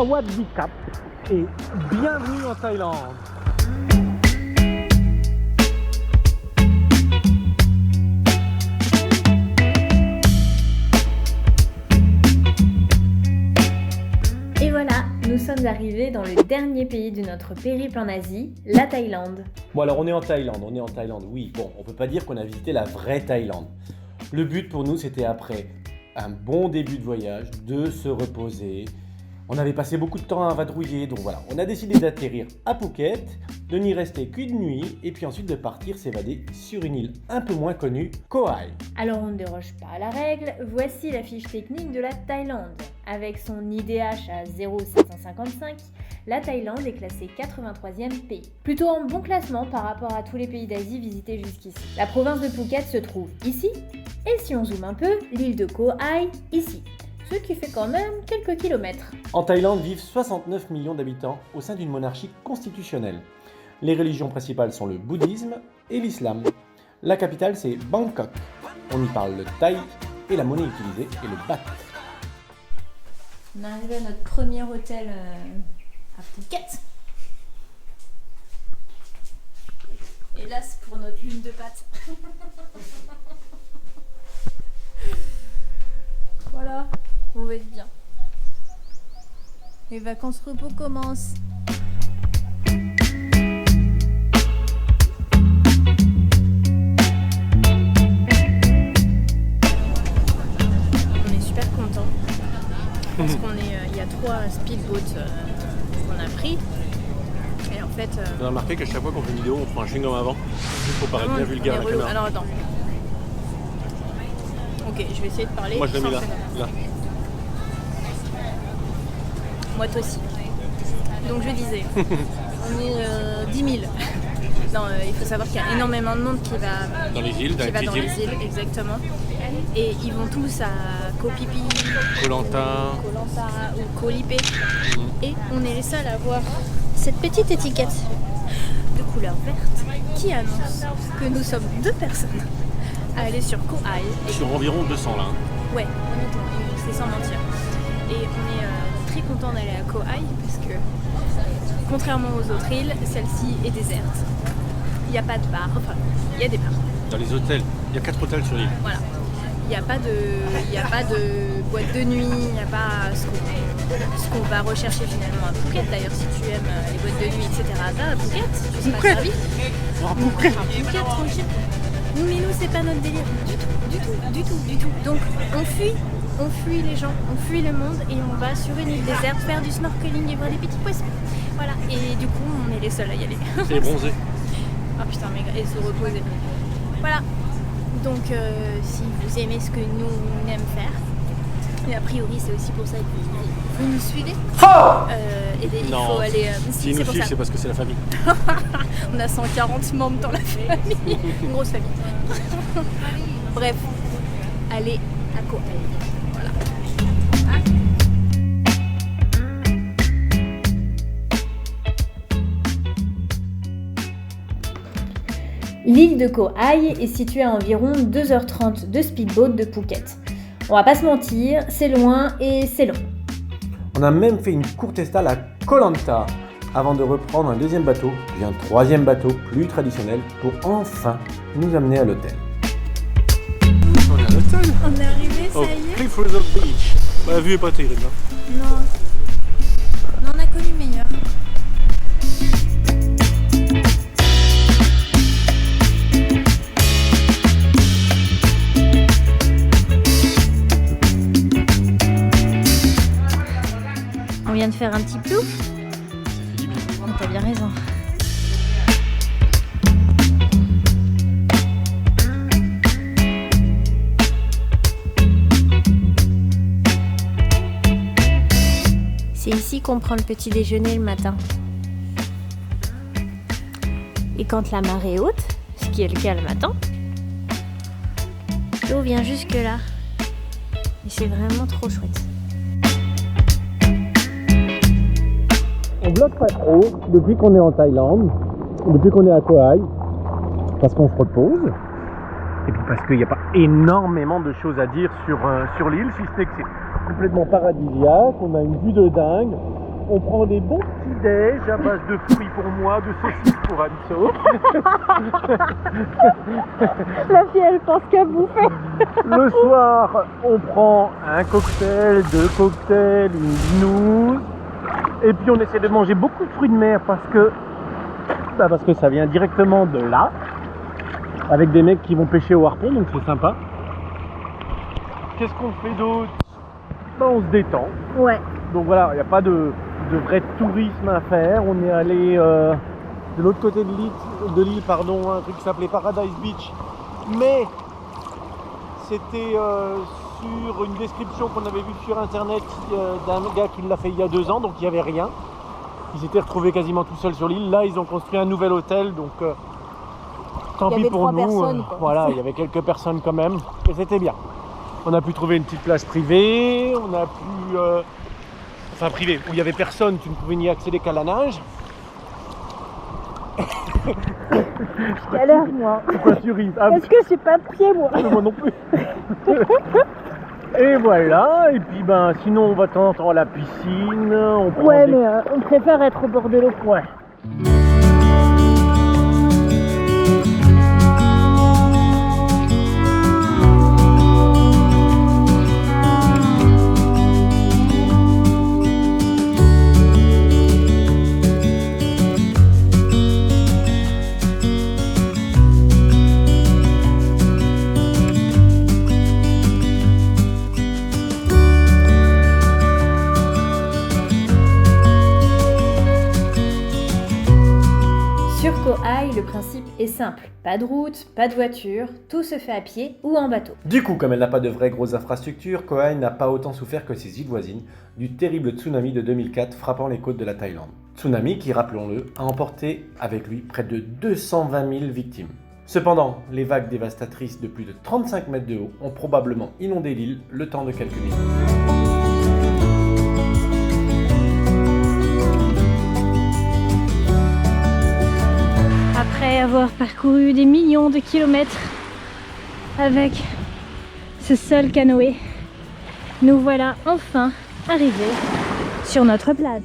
Sawadee Krap et bienvenue en Thaïlande. Et voilà, nous sommes arrivés dans le dernier pays de notre périple en Asie, la Thaïlande. Bon alors on est en Thaïlande, oui. Bon, on peut pas dire qu'on a visité la vraie Thaïlande. Le but pour nous, c'était après un bon début de voyage, de se reposer. On avait passé beaucoup de temps à vadrouiller, donc voilà. On a décidé d'atterrir à Phuket, de n'y rester qu'une nuit, et puis ensuite de partir s'évader sur une île un peu moins connue, Koh Ai. Alors on ne déroge pas à la règle, voici la fiche technique de la Thaïlande. Avec son IDH à 0,755, la Thaïlande est classée 83e pays. Plutôt en bon classement par rapport à tous les pays d'Asie visités jusqu'ici. La province de Phuket se trouve ici, et si on zoome un peu, l'île de Koh Ai ici. Ce qui fait quand même quelques kilomètres. En Thaïlande vivent 69 millions d'habitants au sein d'une monarchie constitutionnelle. Les religions principales sont le bouddhisme et l'islam. La capitale c'est Bangkok. On y parle le thaï et la monnaie utilisée est le baht. On est arrivé à notre premier hôtel à Phuket. Hélas pour notre lune de pâtes. Voilà, on va être bien. Les vacances repos commencent. On est super contents. Parce qu'on est, il y a 3 speedboats qu'on a pris. Et en fait. Vous avez remarqué qu'à chaque fois qu'on fait une vidéo, on prend un chewing-gum avant. Juste pour paraître bien vulgaire à la caméra. Alors attends. Ok, je vais essayer de parler. Moi je l'ai mis là. Moi toi aussi. Donc je disais, on est 10 000. Non, il faut savoir qu'il y a énormément de monde qui va dans les îles, dans les îles, exactement. Et ils vont tous à Koh Phi Phi, Koh Lanta ou Koh Lipe. Et on est les seuls à voir cette petite étiquette de couleur verte qui annonce que nous sommes 2 personnes à aller sur Koh Ai. Sur environ 200 là. Ouais, honnêtement, c'est sans mentir. Et on est très content d'aller à Koh Ai parce que, contrairement aux autres îles, celle-ci est déserte. Il n'y a pas de bar, enfin, il y a des bars. Dans les hôtels, il y a 4 hôtels sur l'île. Voilà. Il n'y a pas de boîte de nuit, il n'y a pas ce qu'on va rechercher finalement à Phuket. D'ailleurs, si tu aimes les boîtes de nuit, etc., va à Phuket, tu seras servi. À Phuket, tranquille. Mais nous, c'est pas notre délire du tout. Donc, on fuit les gens, on fuit le monde et on va sur une île déserte faire du snorkeling et voir des petits poissons. Voilà, et du coup, on est les seuls à y aller. Et bronzer. Ah putain, et se reposer. Voilà. Donc, si vous aimez ce que nous on aime faire, et a priori, c'est aussi pour ça que vous nous suivez. Il faut aller. Si nous suivent, c'est parce que c'est la famille. On a 140 membres dans la famille. Une grosse famille. Bref, allez à Koh Ai. Voilà. L'île de Koh Ai est située à environ 2h30 de speedboat de Phuket. On va pas se mentir, c'est loin et c'est long. On a même fait une courte escale à Koh Lanta avant de reprendre un deuxième bateau, puis un troisième bateau plus traditionnel pour enfin nous amener à l'hôtel. On est à l'hôtel. On est arrivé, ça y est. Cliff Resort Beach. La vue est pas terrible. Hein. Non, on a connu meilleur. On vient de faire un petit plouf. Oh, t'as bien raison. C'est ici qu'on prend le petit déjeuner le matin. Et quand la marée est haute, ce qui est le cas le matin, l'eau vient jusque là. Et c'est vraiment trop chouette. On bloque pas trop depuis qu'on est en Thaïlande, depuis qu'on est à Koh Ai, parce qu'on se repose. Et puis parce qu'il n'y a pas énormément de choses à dire sur l'île, si ce n'est que c'est complètement paradisiaque, on a une vue de dingue, On prend des bons petits déj à base de fruits pour moi, de saucisses pour Anso. La fille, elle pense qu'à bouffer. Le soir, on prend un cocktail, 2 cocktails, une binouze. Et puis on essaie de manger beaucoup de fruits de mer parce que ça vient directement de là. Avec des mecs qui vont pêcher au harpon, donc c'est sympa. Qu'est-ce qu'on fait d'autre? On se détend. Ouais. Donc voilà, il n'y a pas de vrai tourisme à faire. On est allé de l'autre côté de l'île, un truc qui s'appelait Paradise Beach. Mais c'était sur une description qu'on avait vue sur internet d'un gars qui l'a fait il y a 2 ans, donc il n'y avait rien. Ils s'étaient retrouvés quasiment tout seuls sur l'île. Là, ils ont construit un nouvel hôtel, donc tant pis pour nous. Voilà, il y avait quelques personnes quand même, et c'était bien. On a pu trouver une petite plage privée, on a pu... privée, où il n'y avait personne, tu ne pouvais n'y accéder qu'à la nage. Je galère, moi. Pourquoi tu ris? Parce que j'ai pas de pied, moi. Moi non plus. Et voilà, et puis sinon on va de temps en temps à la piscine. On prend mais on préfère être au bord de l'eau. Ouais. Sur Koh Hai, le principe est simple. Pas de route, pas de voiture, tout se fait à pied ou en bateau. Du coup, comme elle n'a pas de vraies grosses infrastructures, Koh Hai n'a pas autant souffert que ses îles voisines du terrible tsunami de 2004 frappant les côtes de la Thaïlande. Tsunami qui, rappelons-le, a emporté avec lui près de 220 000 victimes. Cependant, les vagues dévastatrices de plus de 35 mètres de haut ont probablement inondé l'île le temps de quelques minutes. Après avoir parcouru des millions de kilomètres avec ce seul canoë, nous voilà enfin arrivés sur notre plage.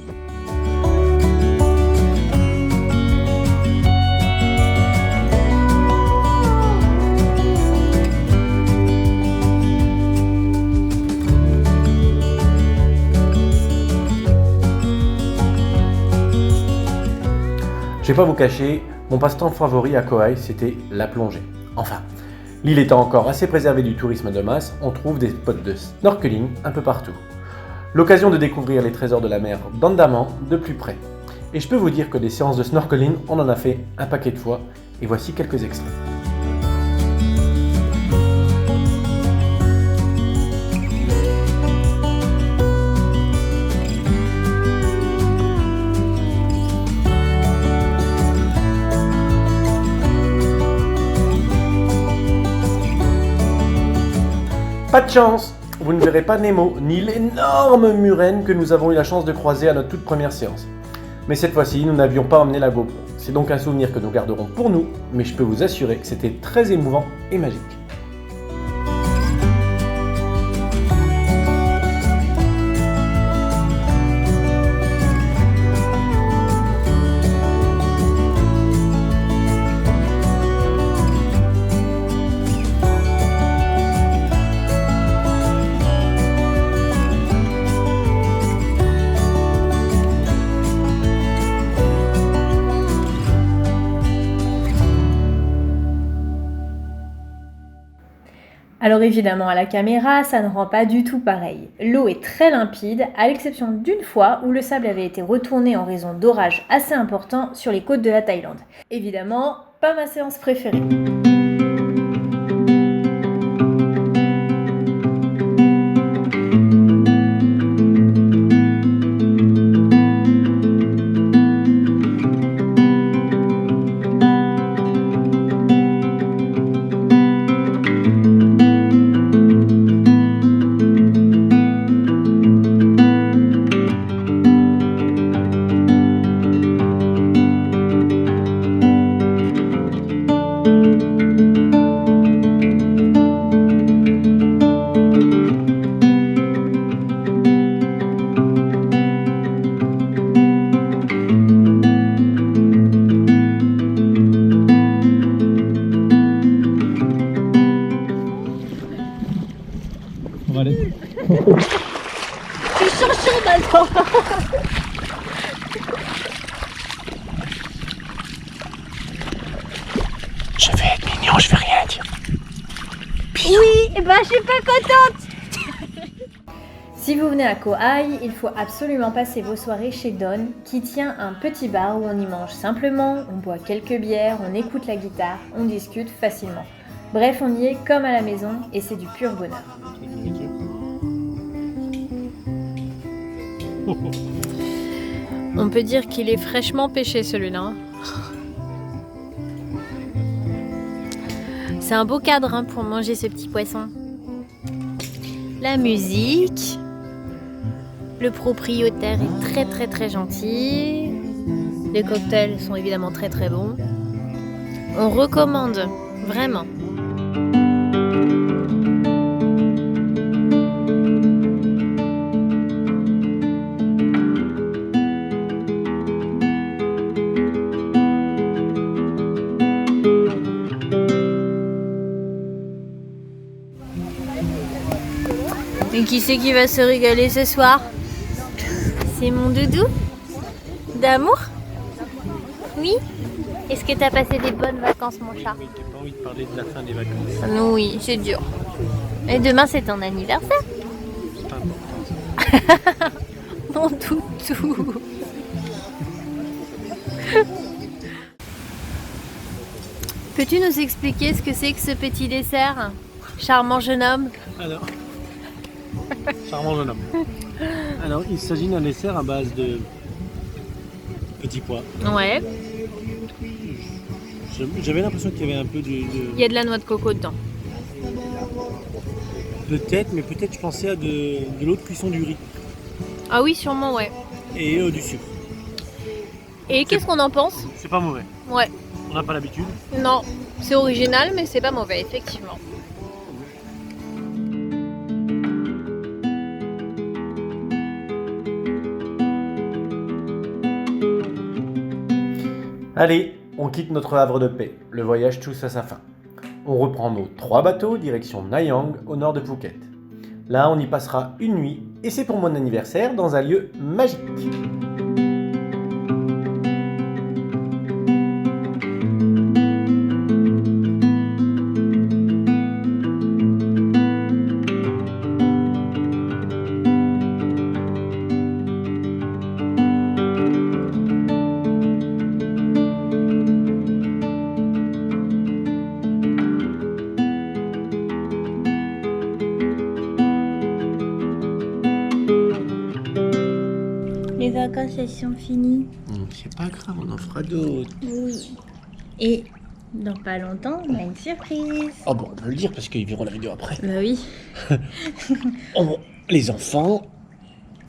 Je vais pas vous cacher, mon passe-temps favori à Koh Hai, c'était la plongée. Enfin, l'île étant encore assez préservée du tourisme de masse, on trouve des spots de snorkeling un peu partout. L'occasion de découvrir les trésors de la mer d'Andaman de plus près. Et je peux vous dire que des séances de snorkeling, on en a fait un paquet de fois, et voici quelques extraits. Pas de chance, vous ne verrez pas Nemo, ni l'énorme murène que nous avons eu la chance de croiser à notre toute première séance. Mais cette fois-ci, nous n'avions pas emmené la GoPro. C'est donc un souvenir que nous garderons pour nous, mais je peux vous assurer que c'était très émouvant et magique. Alors évidemment à la caméra, ça ne rend pas du tout pareil. L'eau est très limpide, à l'exception d'une fois où le sable avait été retourné en raison d'orages assez importants sur les côtes de la Thaïlande. Évidemment, pas ma séance préférée. Je vais être mignon, je vais rien dire. Oui, et ben je suis pas contente. Si vous venez à Kauai, il faut absolument passer vos soirées chez Don, qui tient un petit bar où on y mange simplement, on boit quelques bières, on écoute la guitare, on discute facilement. Bref, on y est comme à la maison et c'est du pur bonheur. On peut dire qu'il est fraîchement pêché celui-là. C'est un beau cadre pour manger ce petit poisson. La musique. Le propriétaire est très très gentil. Les cocktails sont évidemment très bons. On recommande, vraiment. Et qui c'est qui va se régaler ce soir? C'est mon doudou d'amour? Oui? Est-ce que t'as passé des bonnes vacances, mon chat? Oui, t'as pas envie de parler de la fin des vacances. Oui, c'est dur. Et demain, c'est ton anniversaire? C'est important. Mon toutou. Peux-tu nous expliquer ce que c'est que ce petit dessert? Charmant jeune homme. Alors, charmant jeune homme. Alors, il s'agit d'un dessert à base de petits pois. Ouais. J'avais l'impression qu'il y avait un peu Il y a de la noix de coco dedans. Peut-être, mais peut-être je pensais à de l'eau de cuisson du riz Ah oui, sûrement, ouais. et du sucre. Et qu'est-ce qu'on en pense? C'est pas mauvais. Ouais. On n'a pas l'habitude. Non, c'est original, mais c'est pas mauvais, effectivement. Allez, on quitte notre havre de paix. Le voyage touche à sa fin. On reprend nos 3 bateaux direction Nayang au nord de Phuket. Là, on y passera une nuit et c'est pour mon anniversaire dans un lieu magique. Les vacances, elles sont finies. C'est pas grave, on en fera d'autres. Oui. Et dans pas longtemps, on a une surprise. Oh bon, on peut le dire parce qu'ils verront la vidéo après. Bah oui. Les enfants...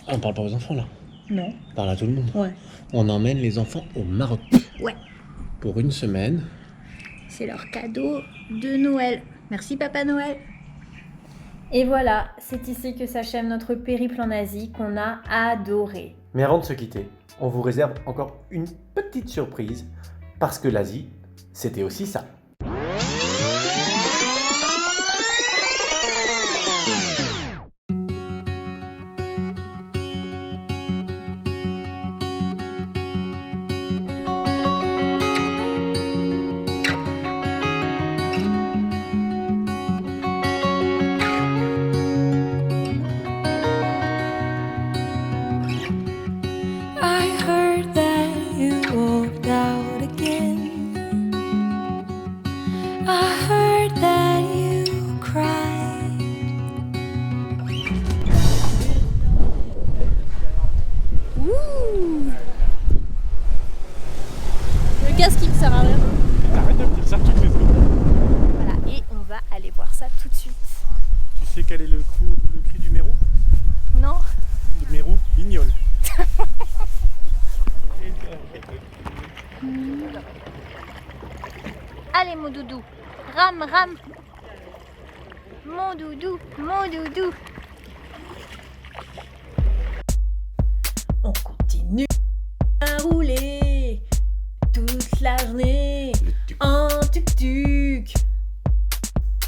On parle pas aux enfants là. Non. On parle à tout le monde. Ouais. On emmène les enfants au Maroc. Ouais. Pour une semaine. C'est leur cadeau de Noël. Merci Papa Noël. Et voilà, c'est ici que s'achève notre périple en Asie qu'on a adoré. Mais avant de se quitter, on vous réserve encore une petite surprise, parce que l'Asie, c'était aussi ça. I heard that you walked out again. I heard that you cried. Le casque qui ne sert à rien. Arrête de me dire ça toutes les secondes. Voilà, et on va aller voir ça tout de suite. Tu sais quel est le cri du mérou? Non? Le mérou guignol. Allez mon doudou, rame, rame. Mon doudou, mon doudou. On continue à rouler toute la journée en tuk-tuk.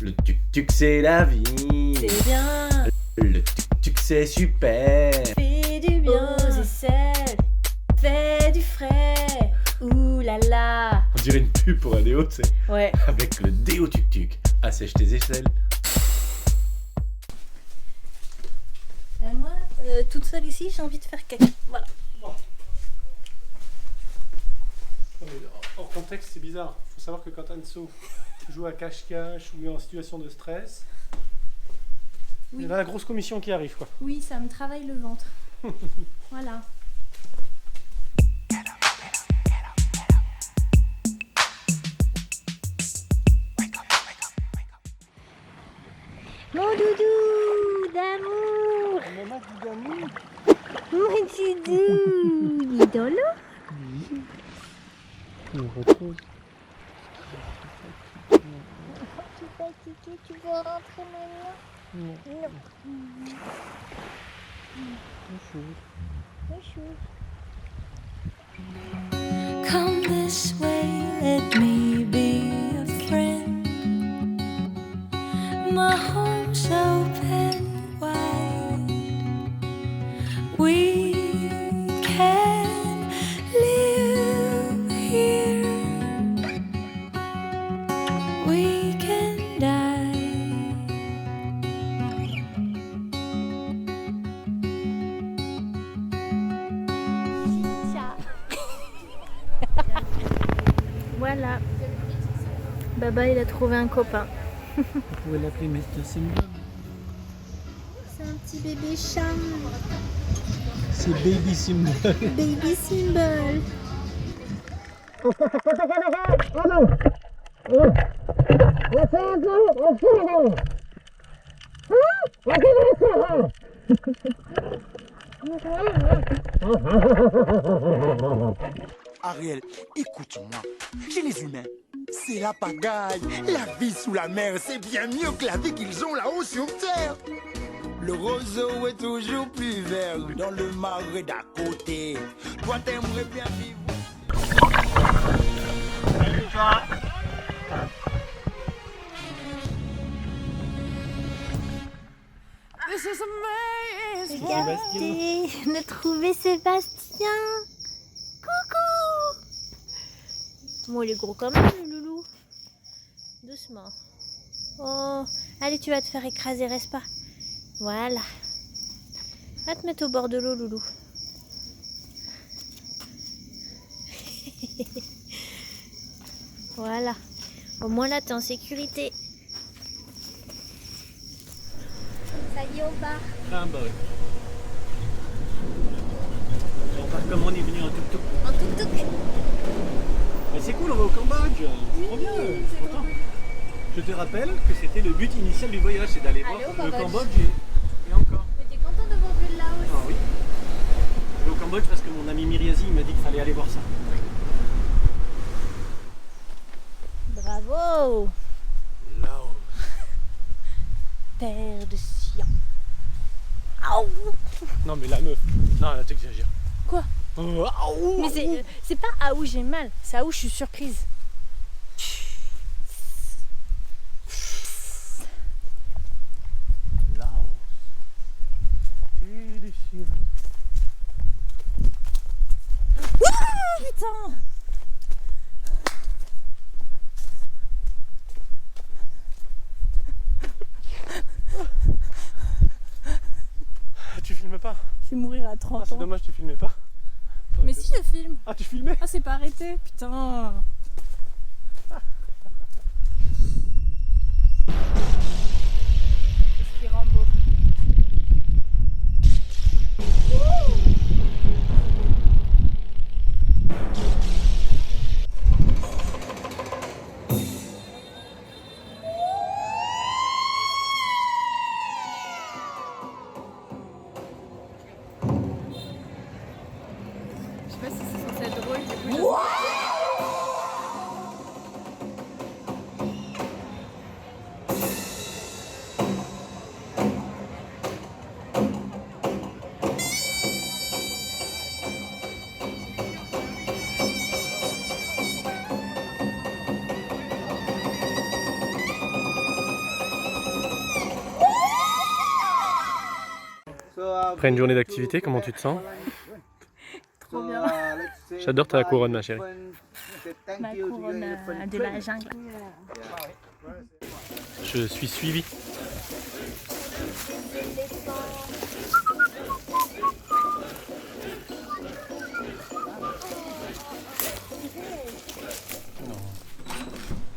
Le tuk-tuk c'est la vie. C'est bien, Le tuk-tuk c'est super. fait du bien aux aisselles, fait du frais. Ouh là là, dirait une pub pour un déo, tu sais. Ouais. Avec le déo tuk-tuk. Assèche tes aisselles. Moi, toute seule ici, j'ai envie de faire caca. Voilà. Hors contexte, c'est bizarre. Il faut savoir que quand Anso joue à cache-cache ou est en situation de stress, il y a la grosse commission qui arrive, quoi. Oui, ça me travaille le ventre. Voilà. Mon doudou d'amour. Maman dit d'amour. Mon doudou. Il est dans l'eau. On retrouve. Tu es fatigué, tu veux rentrer maintenant? Non. Non. Bonjour. Come this way, let me be a friend. My home's open wide. We can live here. We can die. Voilà. Baba, il a trouvé un copain. Vous pouvez l'appeler Mr. Simba. C'est un petit bébé chat. C'est Baby Simba. Baby symbol. Ariel, écoute-moi. Chez les humains, c'est la pagaille. La vie sous la mer, c'est bien mieux que la vie qu'ils ont là-haut sur Terre. Le roseau est toujours plus vert dans le marais d'à côté. Toi, t'aimerais bien vivre. Regardez, on a trouvé Sébastien. Coucou. Bon, il est gros quand même, le loulou. Doucement. Oh, allez, tu vas te faire écraser, reste pas. Voilà. Va te mettre au bord de l'eau, loulou. Voilà. Au moins là, t'es en sécurité. Ça y est, on part. Ah bah oui. On part comme on est venu en tuk-tuk. En tuk-tuk. Mais c'est cool, on va au Cambodge. C'est trop bien. C'est content. Je te rappelle que c'était le but initial du voyage, c'est d'aller voir Aller au le Cambodge. Cambodge et encore. Mais t'es content d'avoir vu le Laos? Ah oui. Je vais au Cambodge parce que mon ami Miriazi m'a dit qu'il fallait aller voir ça. Bravo! Laos. Terre de Sion. Aouh! Non mais la meuf, non là t'exagères. Quoi? Mais c'est pas à où j'ai mal, c'est à où je suis surprise. Laos. C'est déchirant. Putain! Tu filmes pas? Je vais mourir à Ah 30 c'est ans. dommage tu filmais pas. Mais si, je filme. Ah tu filmais? Ah, c'est pas arrêté, putain. Je suis Rambo. Je sais pas si c'est censé être drôle, du coup. Après une journée d'activité, comment tu te sens? Trop bien. J'adore ta couronne, ma chérie. Ma couronne de la jungle. Je suis suivi.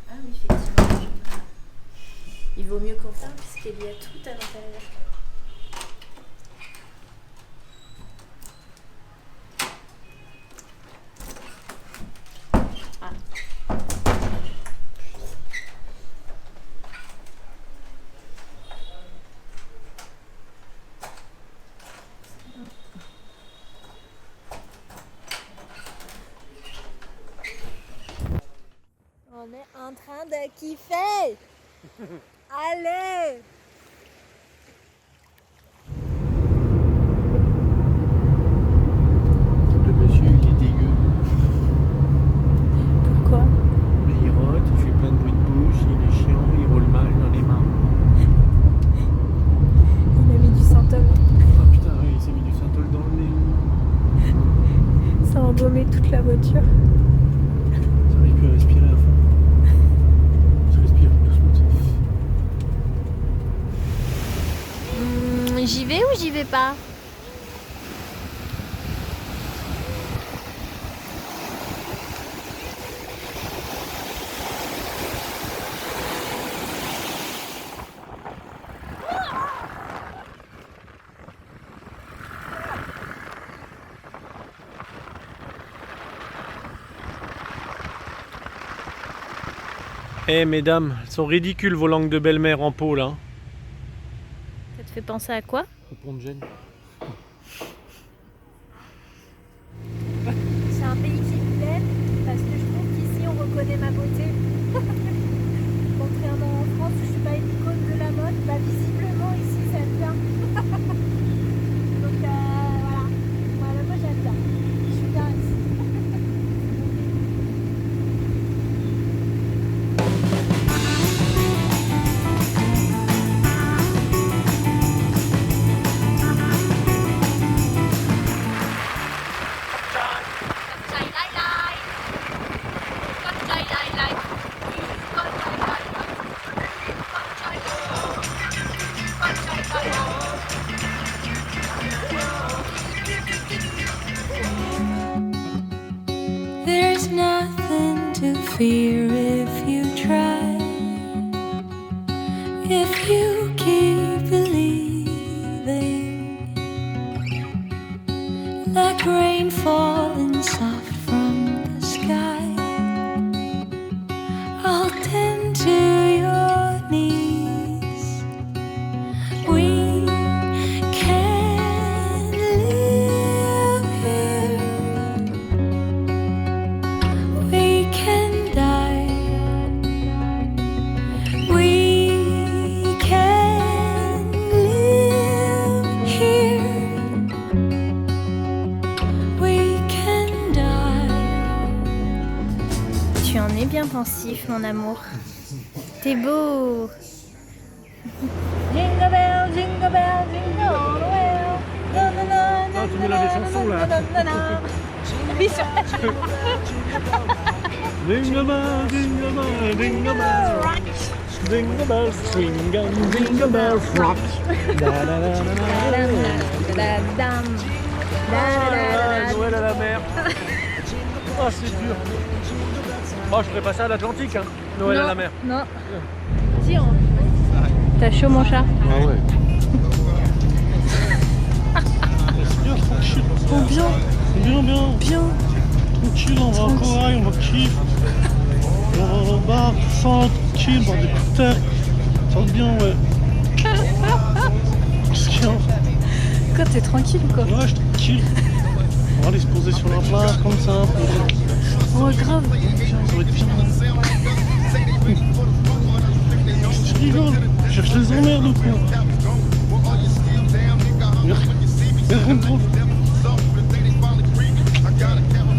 Ah oui, effectivement. Il vaut mieux qu'on ferme puisqu'il y a tout à l'intérieur. On est en train de kiffer. Allez. Le monsieur, il est dégueu. Pourquoi? Mais il rote, il fait plein de bruit de bouche, il est chiant, il roule mal, j'en ai marre. Il a mis du synthol. Ah putain, oui, il s'est mis du synthol dans le nez. Ça a embaumé toute la voiture. J'arrive plus à respirer à fond. Je respire doucement. J'y vais ou j'y vais pas? Eh mesdames, elles sont ridicules vos langues de belle-mère en peau là. Ça te fait penser à quoi? Au pont de Gênes. C'est un pays qui me plaît parce que je trouve qu'ici on reconnaît ma beauté. Contrairement en France où je suis pas une icône de la mode, bah visiblement ici ça me vient. Donc voilà. Voilà, moi j'aime bien. Je suis bien ici. There's nothing to fear if you try. If you keep believing, like rain falling soft from the sky, I'll tend to your needs. We can live here. We can die. We can live here. We can die. Tu en es bien pensif, mon amour. T'es beau. Jingle bell, jingle bell, jingle all the way. Na, na, na, na, Ah, tu mélanges les chansons, là. na, na, na. Oui, sur Jingle bell, jingle bell, jingle bell rock. Jingle bells swing and jingle bells rock. Da, da, da, da, da, da. Ah, Noël à la mer. Oh, c'est dur. Oh, je ferais pas ça à l'Atlantique, hein. Noël à la mer. Non. Si, on... T'as chaud, mon chat? Ah ouais. C'est bien, tranquille. Oh, bien. Bien, bien. Bien. Tranquille, on va au corail, on va kiffer. On va au bar, tranquille, boire des coups ça va bien, ouais. Qu'est-ce qu'il y a? Quoi, t'es tranquille ou quoi? Ouais, je suis tranquille. On va aller se poser sur la plage comme ça. Oh, grave. Tiens, ça va être bien. Je rigole, je cherche les emmerdes ou quoi? Y'a rien de drôle.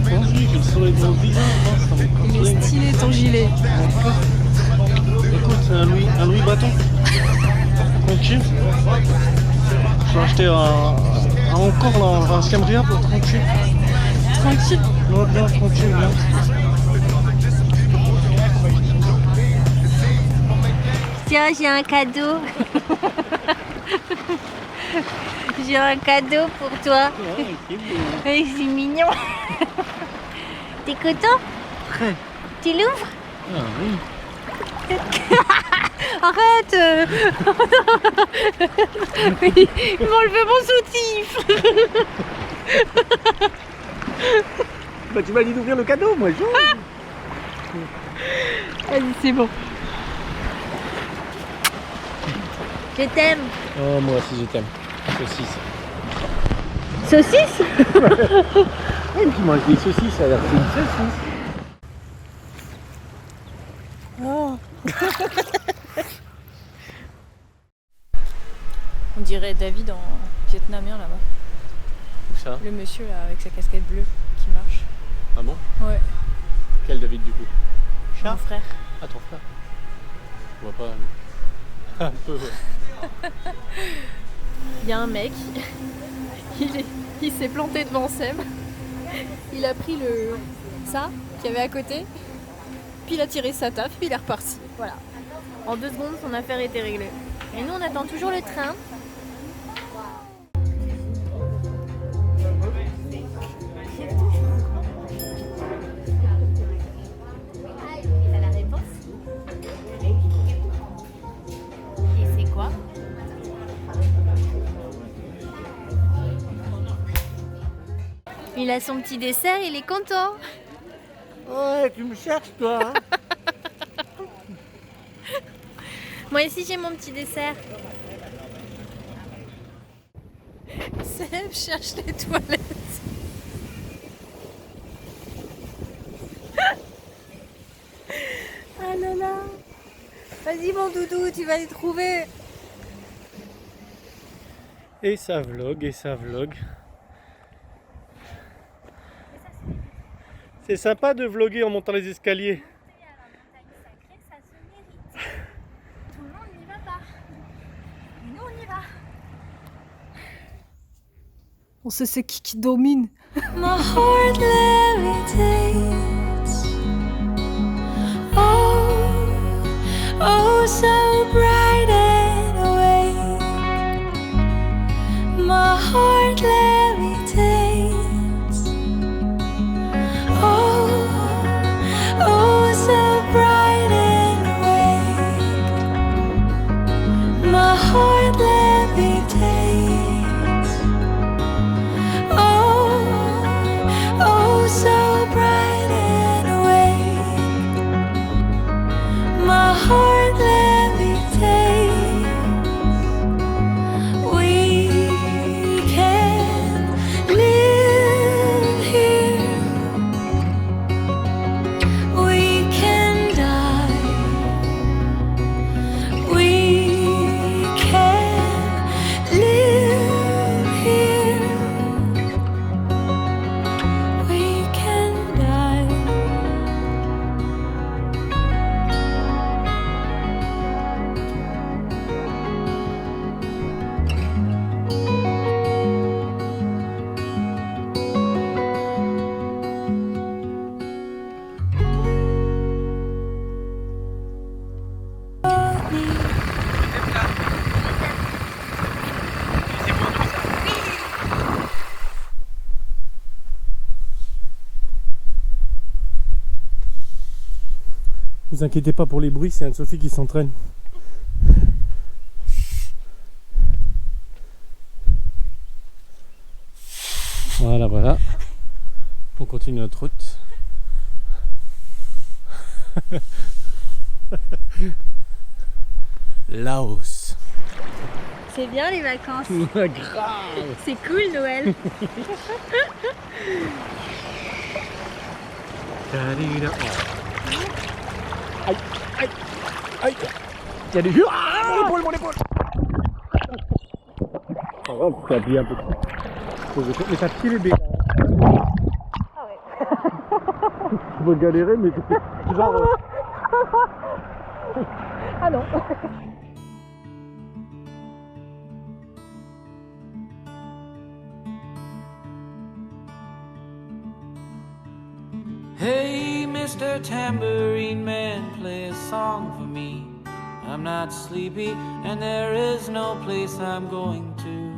Vas-y, que le soleil dans le visage, hein, ça me Il est colle. stylé ton gilet. Écoute, c'est un Louis bâton. Tranquille. Je l'ai acheté à encore là, à Scambria pour tranquille. Tranquille. Non, bien, tranquille, bien. Tiens, j'ai un cadeau. J'ai un cadeau pour toi. C'est mignon. T'es content? Très. Tu l'ouvres? Ah oui. Arrête. Il m'a enlevé mon soutif. Bah tu m'as dit d'ouvrir le cadeau, moi j'ouvre. Vas-y, c'est bon. Je t'aime. Oh moi aussi je t'aime. Saucisse. Saucisse? Elle qui mange des saucisses, ça a l'air c'est une saucisse. On dirait David en vietnamien là-bas. Où ça? Le monsieur là avec sa casquette bleue qui marche. Ah bon? Ouais, Quel David du coup? mon frère. Ah ton frère? Je vois pas. Un peu ouais. Il y a un mec, il s'est planté devant Seb. Il a pris ça qu'il y avait à côté, puis il a tiré sa taf, puis il est reparti. Voilà. En 2 secondes, son affaire était réglée. Et nous, on attend toujours le train. T'as la réponse? Et c'est quoi? Il a son petit dessert, il est content. Ouais, tu me cherches toi. Hein. Moi aussi j'ai mon petit dessert. Seb cherche les toilettes. Ah là là. Vas-y mon doudou, tu vas les trouver. Et ça vlog, et ça vlog. C'est sympa de vlogger en montant les escaliers. Tout le monde n'y va pas. Mais nous on y va. On sait c'est qui domine. My heart levitates. Oh, oh, so bright and awake. My heart levitates. Oh, oh, so bright and awake. My heart levitates. Oh, oh, so bright and awake. My heart levitates. We can live here. We can die. We can live here. We can die. Vous inquiétez pas pour les bruits, c'est Anne-Sophie qui s'entraîne. Voilà, voilà. On continue notre route. Laos. C'est bien les vacances. Grave. C'est cool Noël. Aïe, aïe, aïe. Il y a des jeux. Ah, mon épaule. Oh, tu t'as plié un peu. Mais t'as pied bébé. Ah ouais. Tu vas galérer, mais genre. Ah non. Mr. Tambourine Man, play a song for me. I'm not sleepy and there is no place I'm going to.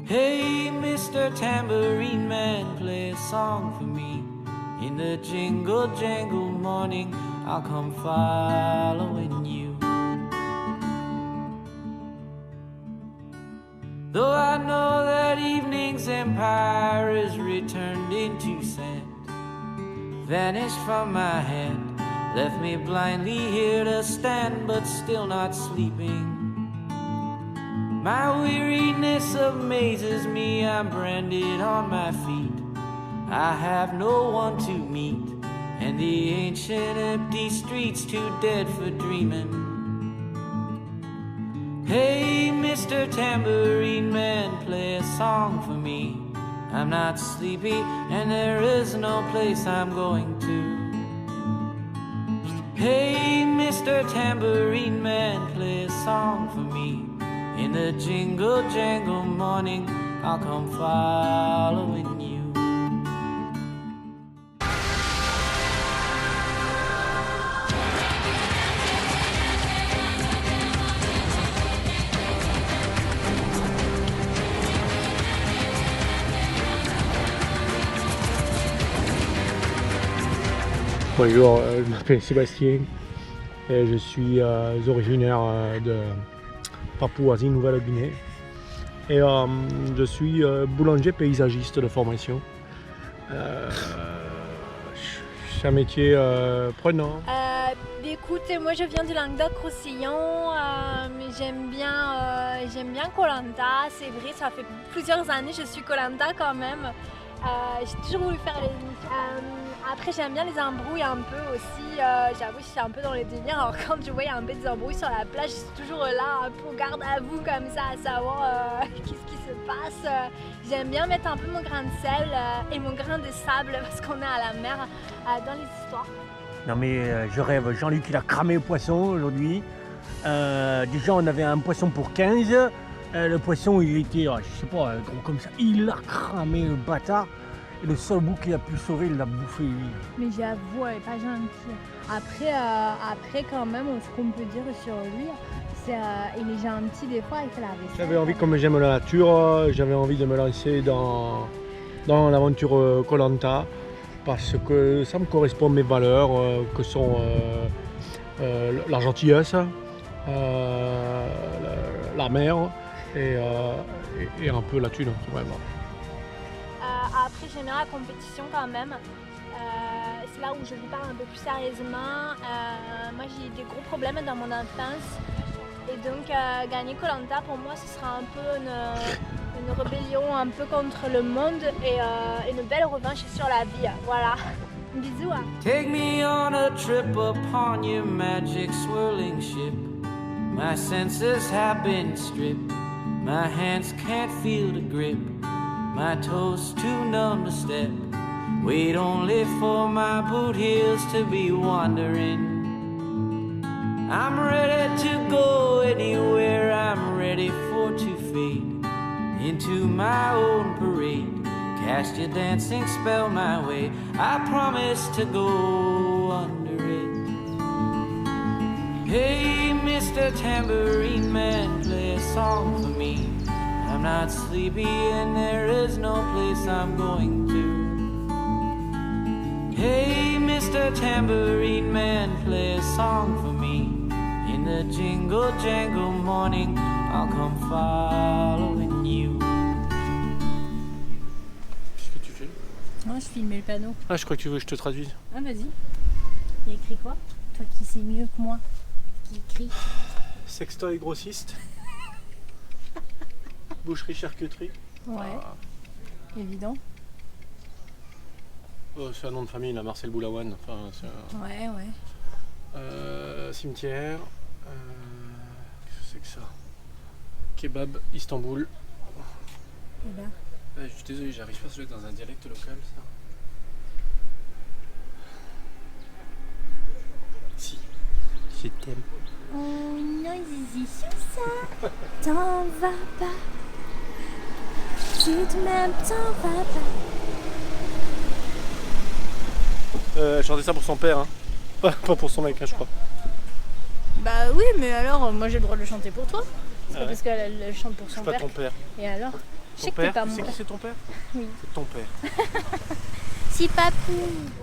Hey, Mr. Tambourine Man, play a song for me. In the jingle jangle morning, I'll come following you. Though I know that evening's empire is returned into sand, vanished from my hand, left me blindly here to stand, but still not sleeping. My weariness amazes me, I'm branded on my feet. I have no one to meet, and the ancient empty streets too dead for dreaming. Hey, Mr. Tambourine Man, play a song for me. I'm not sleepy, and there is no place I'm going to. Hey, Mr. Tambourine Man, play a song for me. In the jingle jangle morning, I'll come following you. Bonjour, je m'appelle Sébastien et je suis originaire de Papouasie-Nouvelle-Guinée et je suis boulanger paysagiste de formation. C'est un métier prenant. Écoute, moi je viens du Languedoc-Roussillon, mais j'aime bien Koh-Lanta, c'est vrai, ça fait plusieurs années que je suis Koh-Lanta quand même. J'ai toujours voulu faire les émissions. Après j'aime bien les embrouilles un peu aussi, j'avoue je suis un peu dans les délires, alors quand je vois un peu des embrouilles sur la plage, je suis toujours là un peu au garde à vous comme ça à savoir qu'est-ce qui se passe. J'aime bien mettre un peu mon grain de sel et mon grain de sable parce qu'on est à la mer dans les histoires. Non mais je rêve, Jean-Luc il a cramé le poisson aujourd'hui. Déjà on avait un poisson pour 15, le poisson il était, je sais pas, gros comme ça, il a cramé le bâtard. Et le seul bout qu'il a pu sauver, il l'a bouffé lui. Mais j'avoue, elle est pas gentille. Après quand même, ce qu'on peut dire sur lui, c'est il est gentil des fois, il fait la vaisselle. J'avais envie, comme j'aime la nature, j'avais envie de me lancer dans l'aventure Koh-Lanta parce que ça me correspond à mes valeurs que sont la gentillesse, la mer et un peu la thune, vraiment. Après j'aime bien la compétition quand même, c'est là où je vous parle un peu plus sérieusement. Moi j'ai eu des gros problèmes dans mon enfance et donc gagner Koh-Lanta pour moi ce sera un peu une rébellion un peu contre le monde et une belle revanche sur la vie, voilà. Bisous. Take me on a trip upon your magic swirling ship. My senses have been stripped, my hands can't feel the grip. My toes too numb to step. Wait only for my boot heels to be wandering. I'm ready to go anywhere, I'm ready for to fade into my own parade. Cast your dancing spell my way, I promise to go under it. Hey, Mr. Tambourine Man, play a song for me. I'm not sleepy and there is no place I'm going to. Hey, Mr. Tambourine Man, play a song for me. In the jingle jangle morning, I'll come following you. Qu'est-ce que tu fais? Moi, je filmais le panneau. Ah, je crois que tu veux que je te traduise. Ah, vas-y. Il y a écrit quoi? Toi qui sais mieux que moi. Qui écrit? Sextoy grossiste. Boucherie, charcuterie. Ouais. Évident. C'est un nom de famille, là, Marcel Boulawan. Enfin, Ouais. Cimetière. Qu'est-ce que c'est que ça? Kebab, Istanbul. Eh ben. Je suis désolé, j'arrive pas à se jouer dans un dialecte local, ça. Si. Je t'aime. Oh non, Zizi, sur ça. T'en vas pas. Si tu m'aimes, t'en vas pas. Elle chantait ça pour son père, hein. Pas pour son mec, hein, je crois. Bah oui, mais alors, moi j'ai le droit de le chanter pour toi. C'est pas Ouais. parce qu'elle elle chante pour son C'est pas père. ton père. Et alors? Je sais Ton que t'es père, pas tu mon sais père. qui c'est ton père? Oui. C'est ton père. Si papou.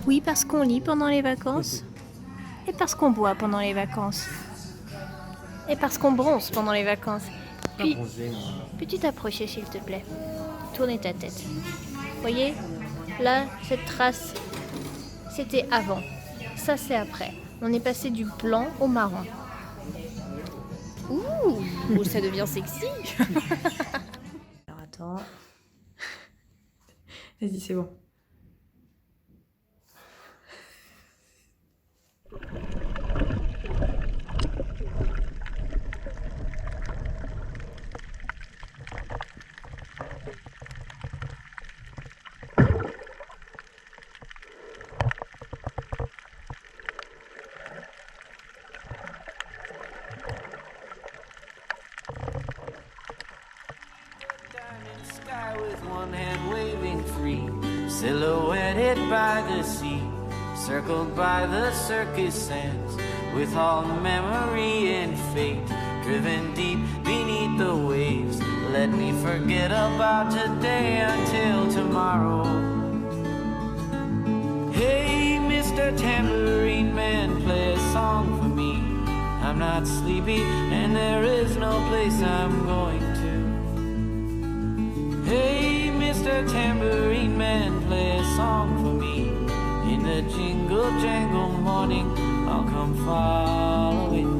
Oui, parce qu'on lit pendant les vacances. Et parce qu'on boit pendant les vacances. Et parce qu'on bronze pendant les vacances. Puis, peux-tu t'approcher s'il te plaît? Tournez ta tête. Voyez? Là, cette trace, c'était avant. Ça, c'est après. On est passé du blanc au marron. Ouh, ça devient sexy. Alors attends. Vas-y, c'est bon. Sky with one hand waving free, silhouetted by the sea, circled by the circus sands, with all memory and fate, driven deep beneath the waves. Let me forget about today until tomorrow. Hey, Mr. Tambourine Man, play a song for me. I'm not sleepy and there is no place I'm going to. Hey, Mr. Tambourine Man, play a song for me. In the jingle jangle morning, I'll come following